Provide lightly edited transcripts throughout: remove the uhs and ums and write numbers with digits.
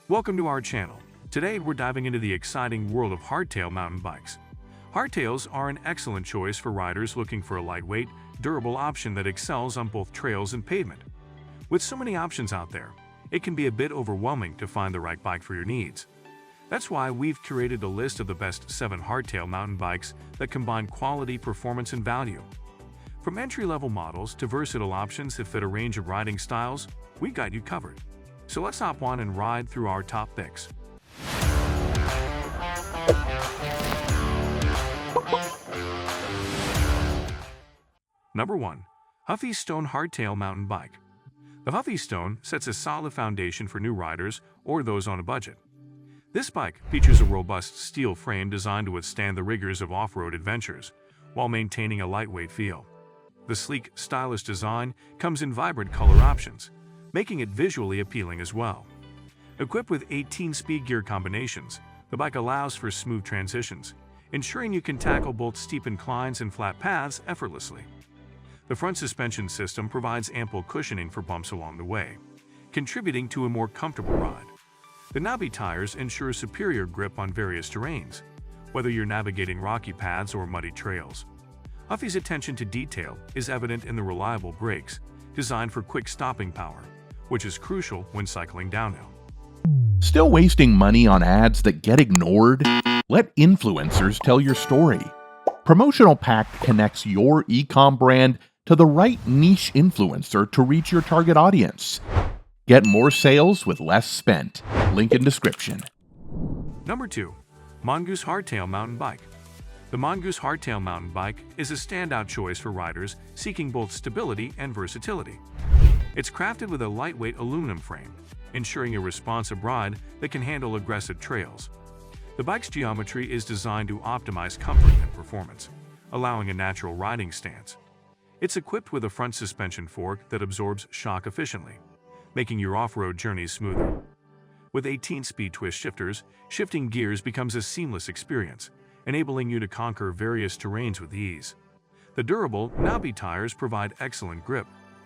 Welcome to our channel. Today we're diving into the exciting world of hardtail mountain bikes. Hardtails are an excellent choice for riders looking for a lightweight, durable option that excels on both trails and pavement. With so many options out there, it can be a bit overwhelming to find the right bike for your needs. That's why we've curated a list of the best 7 hardtail mountain bikes that combine quality, performance, and value. From entry-level models to versatile options that fit a range of riding styles, we got you covered. So let's hop on and ride through our top picks. Number 1. Huffy Stone Hardtail Mountain Bike. The Huffy Stone sets a solid foundation for new riders or those on a budget. This bike features a robust steel frame designed to withstand the rigors of off-road adventures, while maintaining a lightweight feel. The sleek, stylish design comes in vibrant color options, making it visually appealing as well. Equipped with 18-speed gear combinations, the bike allows for smooth transitions, ensuring you can tackle both steep inclines and flat paths effortlessly. The front suspension system provides ample cushioning for bumps along the way, contributing to a more comfortable ride. The knobby tires ensure superior grip on various terrains, whether you're navigating rocky paths or muddy trails. Huffy's attention to detail is evident in the reliable brakes, designed for quick stopping power, which is crucial when cycling downhill. Still wasting money on ads that get ignored? Let influencers tell your story. Promotional Pack connects your e-com brand to the right niche influencer to reach your target audience. Get more sales with less spent. Link in description. Number 2. Mongoose Hardtail Mountain Bike. The Mongoose Hardtail Mountain Bike is a standout choice for riders seeking both stability and versatility. It's crafted with a lightweight aluminum frame, ensuring a responsive ride that can handle aggressive trails. The bike's geometry is designed to optimize comfort and performance, allowing a natural riding stance. It's equipped with a front suspension fork that absorbs shock efficiently, making your off-road journeys smoother. With 18-speed twist shifters, shifting gears becomes a seamless experience, enabling you to conquer various terrains with ease. The durable, knobby tires provide excellent grip,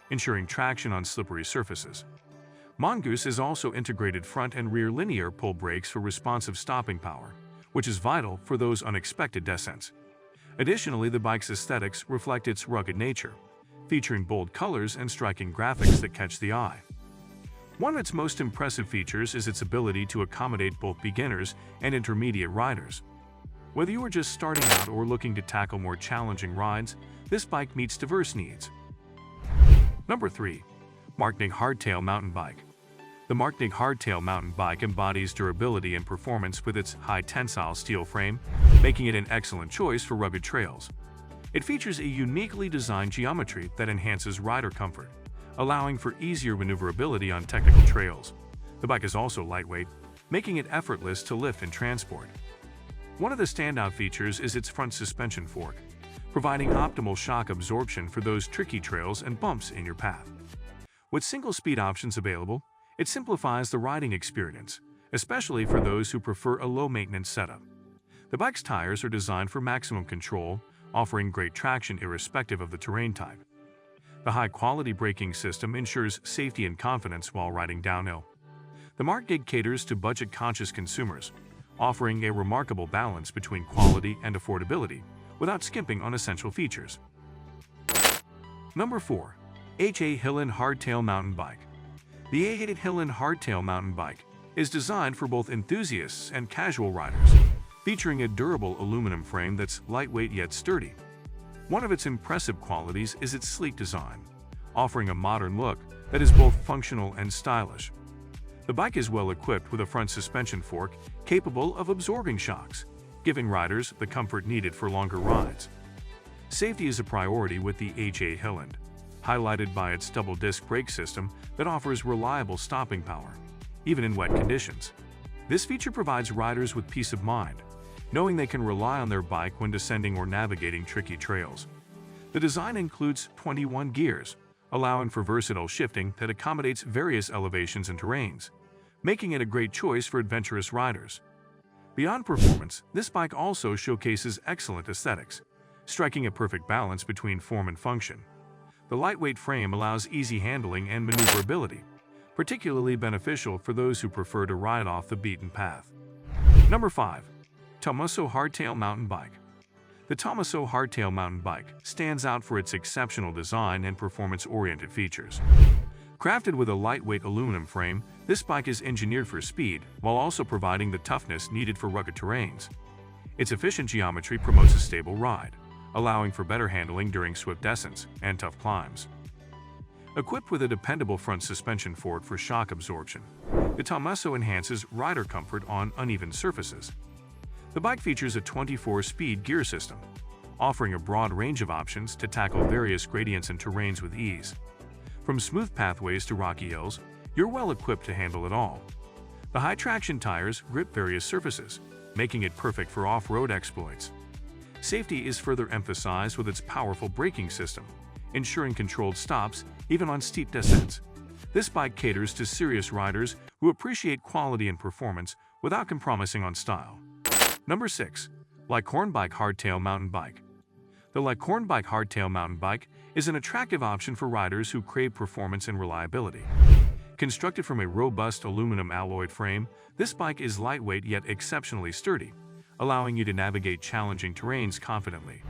ensuring traction on slippery surfaces. Mongoose has also integrated front and rear linear pull brakes for responsive stopping power, which is vital for those unexpected descents. Additionally, the bike's aesthetics reflect its rugged nature, featuring bold colors and striking graphics that catch the eye. One of its most impressive features is its ability to accommodate both beginners and intermediate riders. Whether you are just starting out or looking to tackle more challenging rides, this bike meets diverse needs. Number 3. MarKnig Hardtail Mountain Bike. The MarKnig Hardtail Mountain Bike embodies durability and performance with its high-tensile steel frame, making it an excellent choice for rugged trails. It features a uniquely designed geometry that enhances rider comfort, allowing for easier maneuverability on technical trails. The bike is also lightweight, making it effortless to lift and transport. One of the standout features is its front suspension fork, providing optimal shock absorption for those tricky trails and bumps in your path. With single-speed options available, it simplifies the riding experience, especially for those who prefer a low-maintenance setup. The bike's tires are designed for maximum control, offering great traction irrespective of the terrain type. The high-quality braking system ensures safety and confidence while riding downhill. The MarKnig caters to budget-conscious consumers, offering a remarkable balance between quality and affordability without skimping on essential features. Number 4. Hiland Hardtail Mountain Bike. The Hiland Hardtail Mountain Bike is designed for both enthusiasts and casual riders, featuring a durable aluminum frame that's lightweight yet sturdy. One of its impressive qualities is its sleek design, offering a modern look that is both functional and stylish. The bike is well equipped with a front suspension fork capable of absorbing shocks, giving riders the comfort needed for longer rides. Safety is a priority with the Hiland, highlighted by its double-disc brake system that offers reliable stopping power, even in wet conditions. This feature provides riders with peace of mind, knowing they can rely on their bike when descending or navigating tricky trails. The design includes 21 gears, allowing for versatile shifting that accommodates various elevations and terrains, making it a great choice for adventurous riders. Beyond performance, this bike also showcases excellent aesthetics, striking a perfect balance between form and function. The lightweight frame allows easy handling and maneuverability, particularly beneficial for those who prefer to ride off the beaten path. Number 5. Tommaso Hardtail Mountain Bike. The Tommaso Hardtail Mountain Bike stands out for its exceptional design and performance-oriented features. Crafted with a lightweight aluminum frame, this bike is engineered for speed while also providing the toughness needed for rugged terrains. Its efficient geometry promotes a stable ride, allowing for better handling during swift descents and tough climbs. Equipped with a dependable front suspension fork for shock absorption, the Tommaso enhances rider comfort on uneven surfaces. The bike features a 24-speed gear system, offering a broad range of options to tackle various gradients and terrains with ease. From smooth pathways to rocky hills, you're well equipped to handle it all. The high-traction tires grip various surfaces, making it perfect for off-road exploits. Safety is further emphasized with its powerful braking system, ensuring controlled stops even on steep descents. This bike caters to serious riders who appreciate quality and performance without compromising on style. Number 6. Licorne Bike Hardtail Mountain Bike. The Licorne Bike Hardtail Mountain Bike is an attractive option for riders who crave performance and reliability. Constructed from a robust aluminum alloyed frame, this bike is lightweight yet exceptionally sturdy, allowing you to navigate challenging terrains confidently.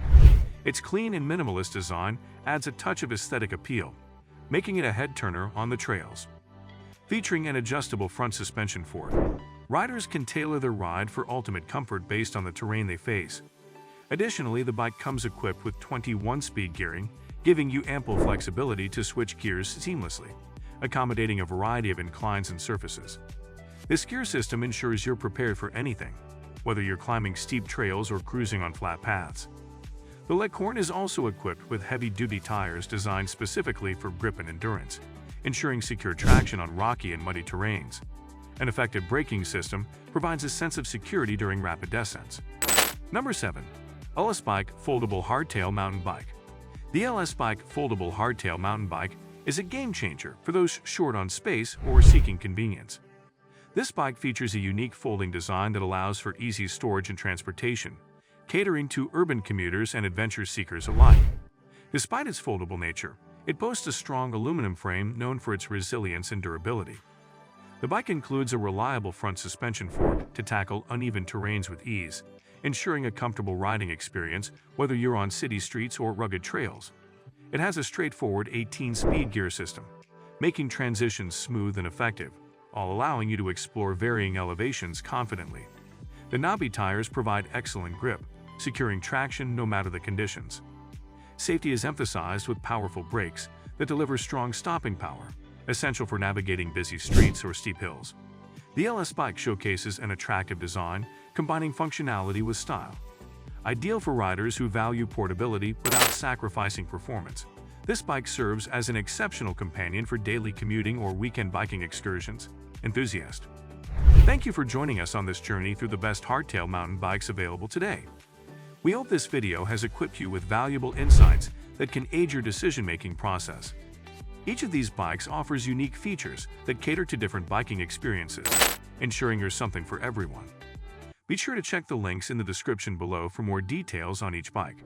Its clean and minimalist design adds a touch of aesthetic appeal, making it a head-turner on the trails. Featuring an adjustable front suspension fork, riders can tailor their ride for ultimate comfort based on the terrain they face. Additionally, the bike comes equipped with 21-speed gearing, giving you ample flexibility to switch gears seamlessly, accommodating a variety of inclines and surfaces. This gear system ensures you're prepared for anything, whether you're climbing steep trails or cruising on flat paths. The Licorne is also equipped with heavy-duty tires designed specifically for grip and endurance, ensuring secure traction on rocky and muddy terrains. An effective braking system provides a sense of security during rapid descents. Number 7. LSBike Foldable Hardtail Mountain Bike. The LSBike Foldable Hardtail Mountain Bike is a game-changer for those short on space or seeking convenience. This bike features a unique folding design that allows for easy storage and transportation, catering to urban commuters and adventure seekers alike. Despite its foldable nature, it boasts a strong aluminum frame known for its resilience and durability. The bike includes a reliable front suspension fork to tackle uneven terrains with ease, ensuring a comfortable riding experience whether you're on city streets or rugged trails. It has a straightforward 18-speed gear system, making transitions smooth and effective, all allowing you to explore varying elevations confidently. The knobby tires provide excellent grip, securing traction no matter the conditions. Safety is emphasized with powerful brakes that deliver strong stopping power, essential for navigating busy streets or steep hills. The LS bike showcases an attractive design, combining functionality with style. Ideal for riders who value portability without sacrificing performance, this bike serves as an exceptional companion for daily commuting or weekend biking excursions. Enthusiast. Thank you for joining us on this journey through the best hardtail mountain bikes available today. We hope this video has equipped you with valuable insights that can aid your decision-making process. Each of these bikes offers unique features that cater to different biking experiences, ensuring there's something for everyone. Be sure to check the links in the description below for more details on each bike.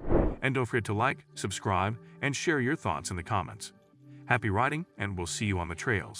And don't forget to like, subscribe, and share your thoughts in the comments. Happy riding, and we'll see you on the trails.